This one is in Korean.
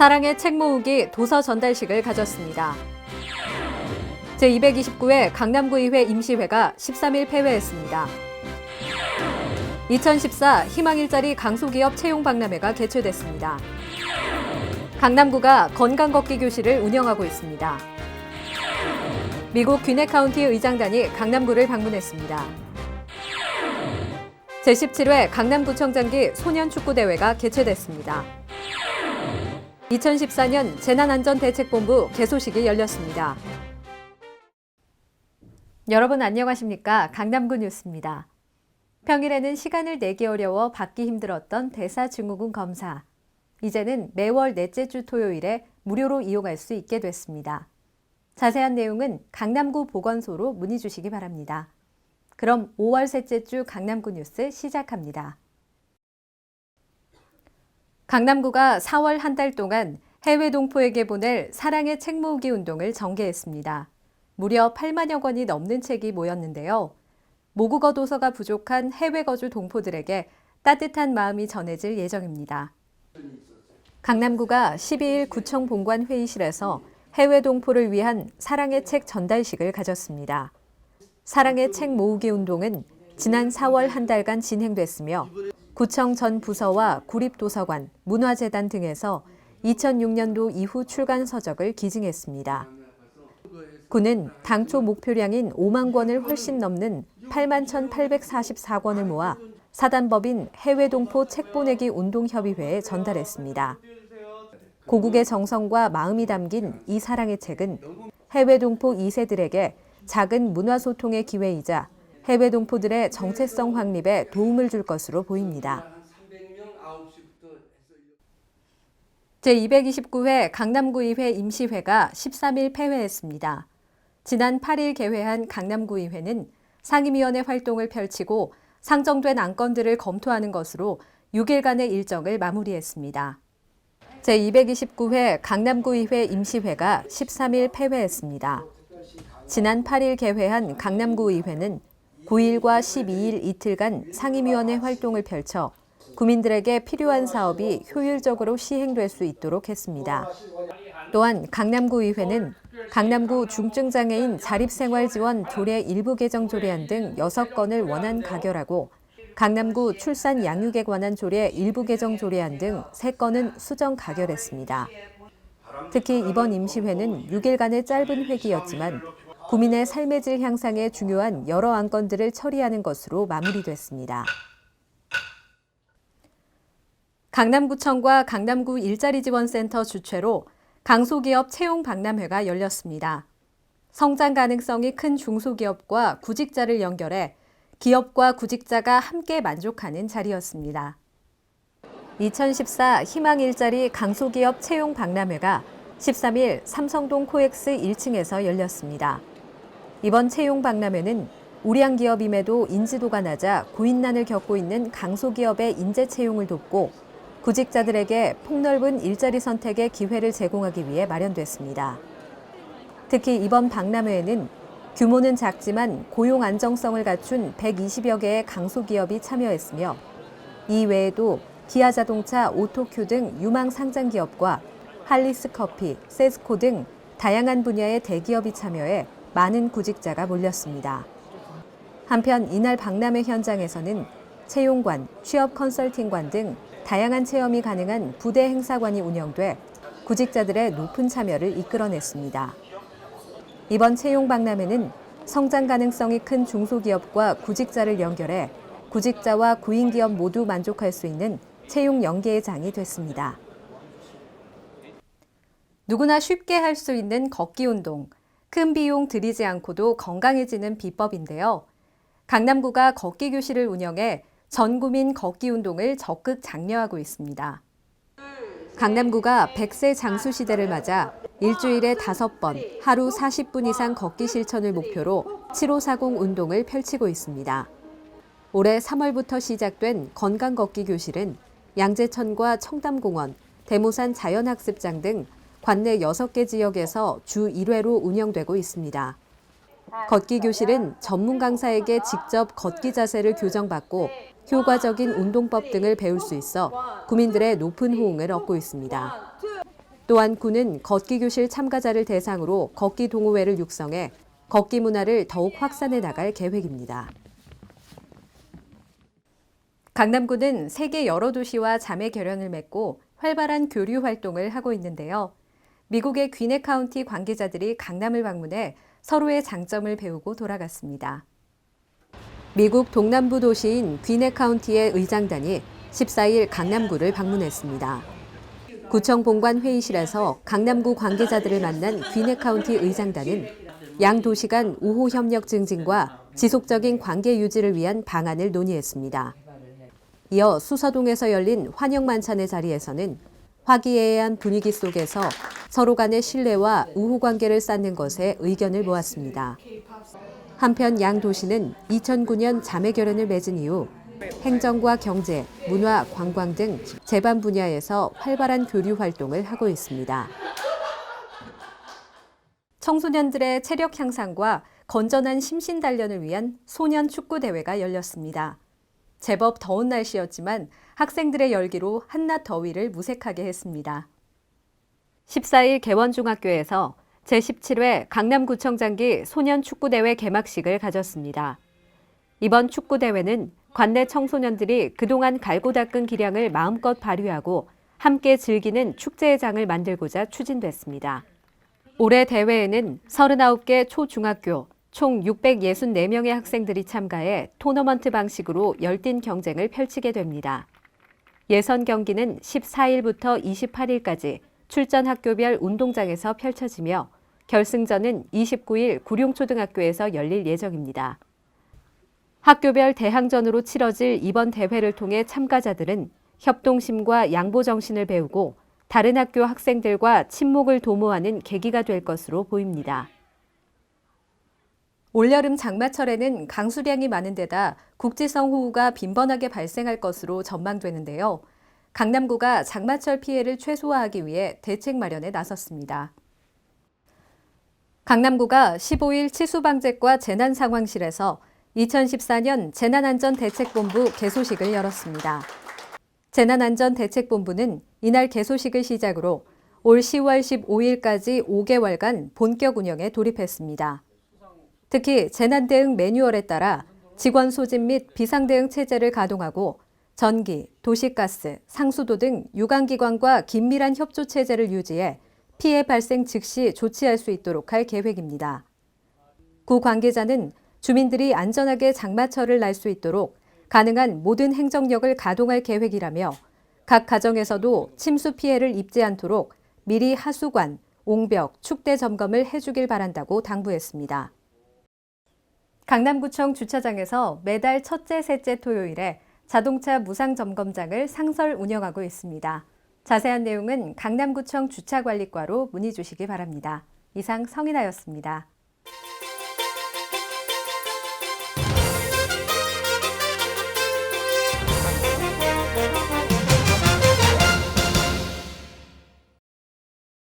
사랑의 책 모으기 도서 전달식을 가졌습니다. 제229회 강남구의회 임시회가 13일 폐회했습니다. 2014 희망일자리 강소기업 채용박람회가 개최됐습니다. 강남구가 건강걷기 교실을 운영하고 있습니다. 미국 귀네 카운티 의장단이 강남구를 방문했습니다. 제17회 강남구청장기 소년축구대회가 개최됐습니다. 2014년 재난안전대책본부 개소식이 열렸습니다. 여러분 안녕하십니까? 강남구 뉴스입니다. 평일에는 시간을 내기 어려워 받기 힘들었던 대사증후군 검사. 이제는 매월 넷째 주 토요일에 무료로 이용할 수 있게 됐습니다. 자세한 내용은 강남구 보건소로 문의 주시기 바랍니다. 그럼 5월 셋째 주 강남구 뉴스 시작합니다. 강남구가 4월 한 달 동안 해외 동포에게 보낼 사랑의 책 모으기 운동을 전개했습니다. 무려 8만여 권이 넘는 책이 모였는데요. 모국어 도서가 부족한 해외 거주 동포들에게 따뜻한 마음이 전해질 예정입니다. 강남구가 12일 구청 본관 회의실에서 해외 동포를 위한 사랑의 책 전달식을 가졌습니다. 사랑의 책 모으기 운동은 지난 4월 한 달간 진행됐으며 구청 전 부서와 구립도서관, 문화재단 등에서 2006년도 이후 출간 서적을 기증했습니다. 구는 당초 목표량인 5만 권을 훨씬 넘는 8만 1,844권을 모아 사단법인 해외동포 책보내기 운동협의회에 전달했습니다. 고국의 정성과 마음이 담긴 이 사랑의 책은 해외동포 2세들에게 작은 문화소통의 기회이자 해외 동포들의 정체성 확립에 도움을 줄 것으로 보입니다. 제229회 강남구의회 임시회가 13일 폐회했습니다. 지난 8일 개회한 강남구의회는 상임위원회 활동을 펼치고 상정된 안건들을 검토하는 것으로 6일간의 일정을 마무리했습니다. 제229회 강남구의회 임시회가 13일 폐회했습니다. 지난 8일 개회한 강남구의회는 9일과 12일 이틀간 상임위원회 활동을 펼쳐 구민들에게 필요한 사업이 효율적으로 시행될 수 있도록 했습니다. 또한 강남구의회는 강남구 중증장애인 자립생활지원 조례 일부 개정 조례안 등 6건을 원안 가결하고 강남구 출산 양육에 관한 조례 일부 개정 조례안 등 3건은 수정 가결했습니다. 특히 이번 임시회는 6일간의 짧은 회기였지만 구민의 삶의 질 향상에 중요한 여러 안건들을 처리하는 것으로 마무리됐습니다. 강남구청과 강남구 일자리지원센터 주최로 강소기업 채용박람회가 열렸습니다. 성장 가능성이 큰 중소기업과 구직자를 연결해 기업과 구직자가 함께 만족하는 자리였습니다. 2014 희망일자리 강소기업 채용박람회가 13일 삼성동 코엑스 1층에서 열렸습니다. 이번 채용박람회는 우량 기업임에도 인지도가 낮아 고인난을 겪고 있는 강소기업의 인재 채용을 돕고 구직자들에게 폭넓은 일자리 선택의 기회를 제공하기 위해 마련됐습니다. 특히 이번 박람회에는 규모는 작지만 고용 안정성을 갖춘 120여 개의 강소기업이 참여했으며 이 외에도 기아자동차, 오토큐 등 유망 상장 기업과 할리스커피, 세스코 등 다양한 분야의 대기업이 참여해 많은 구직자가 몰렸습니다. 한편 이날 박람회 현장에서는 채용관, 취업 컨설팅관 등 다양한 체험이 가능한 부대 행사관이 운영돼 구직자들의 높은 참여를 이끌어냈습니다. 이번 채용 박람회는 성장 가능성이 큰 중소기업과 구직자를 연결해 구직자와 구인기업 모두 만족할 수 있는 채용 연계의 장이 됐습니다. 누구나 쉽게 할 수 있는 걷기 운동, 큰 비용 들이지 않고도 건강해지는 비법인데요. 강남구가 걷기 교실을 운영해 전 구민 걷기 운동을 적극 장려하고 있습니다. 강남구가 100세 장수 시대를 맞아 일주일에 5번, 하루 40분 이상 걷기 실천을 목표로 7540 운동을 펼치고 있습니다. 올해 3월부터 시작된 건강 걷기 교실은 양재천과 청담공원, 대모산 자연학습장 등 관내 6개 지역에서 주 1회로 운영되고 있습니다. 걷기 교실은 전문 강사에게 직접 걷기 자세를 교정받고 효과적인 운동법 등을 배울 수 있어 구민들의 높은 호응을 얻고 있습니다. 또한 구는 걷기 교실 참가자를 대상으로 걷기 동호회를 육성해 걷기 문화를 더욱 확산해 나갈 계획입니다. 강남구는 세계 여러 도시와 자매 결연을 맺고 활발한 교류 활동을 하고 있는데요. 미국의 귀네 카운티 관계자들이 강남을 방문해 서로의 장점을 배우고 돌아갔습니다. 미국 동남부 도시인 귀네 카운티의 의장단이 14일 강남구를 방문했습니다. 구청 본관 회의실에서 강남구 관계자들을 만난 귀네 카운티 의장단은 양 도시 간 우호 협력 증진과 지속적인 관계 유지를 위한 방안을 논의했습니다. 이어 수서동에서 열린 환영 만찬의 자리에서는 화기애애한 분위기 속에서 서로 간의 신뢰와 우호 관계를 쌓는 것에 의견을 모았습니다. 한편 양 도시는 2009년 자매 결연을 맺은 이후 행정과 경제, 문화, 관광 등 제반 분야에서 활발한 교류 활동을 하고 있습니다. 청소년들의 체력 향상과 건전한 심신 단련을 위한 소년 축구 대회가 열렸습니다. 제법 더운 날씨였지만 학생들의 열기로 한낮 더위를 무색하게 했습니다. 14일 개원중학교에서 제17회 강남구청장기 소년축구대회 개막식을 가졌습니다. 이번 축구대회는 관내 청소년들이 그동안 갈고 닦은 기량을 마음껏 발휘하고 함께 즐기는 축제의 장을 만들고자 추진됐습니다. 올해 대회에는 39개 초중학교, 총 664명의 학생들이 참가해 토너먼트 방식으로 열띤 경쟁을 펼치게 됩니다. 예선 경기는 14일부터 28일까지 출전 학교별 운동장에서 펼쳐지며 결승전은 29일 구룡초등학교에서 열릴 예정입니다. 학교별 대항전으로 치러질 이번 대회를 통해 참가자들은 협동심과 양보정신을 배우고 다른 학교 학생들과 친목을 도모하는 계기가 될 것으로 보입니다. 올여름 장마철에는 강수량이 많은 데다 국지성 호우가 빈번하게 발생할 것으로 전망되는데요. 강남구가 장마철 피해를 최소화하기 위해 대책 마련에 나섰습니다. 강남구가 15일 치수방책과 재난상황실에서 2014년 재난안전대책본부 개소식을 열었습니다. 재난안전대책본부는 이날 개소식을 시작으로 올 10월 15일까지 5개월간 본격 운영에 돌입했습니다. 특히 재난대응 매뉴얼에 따라 직원 소집 및 비상대응 체제를 가동하고 전기, 도시가스, 상수도 등 유관기관과 긴밀한 협조 체제를 유지해 피해 발생 즉시 조치할 수 있도록 할 계획입니다. 구 관계자는 주민들이 안전하게 장마철을 날 수 있도록 가능한 모든 행정력을 가동할 계획이라며 각 가정에서도 침수 피해를 입지 않도록 미리 하수관, 옹벽, 축대 점검을 해주길 바란다고 당부했습니다. 강남구청 주차장에서 매달 첫째, 셋째 토요일에 자동차 무상 점검장을 상설 운영하고 있습니다. 자세한 내용은 강남구청 주차관리과로 문의 주시기 바랍니다. 이상 성인아였습니다.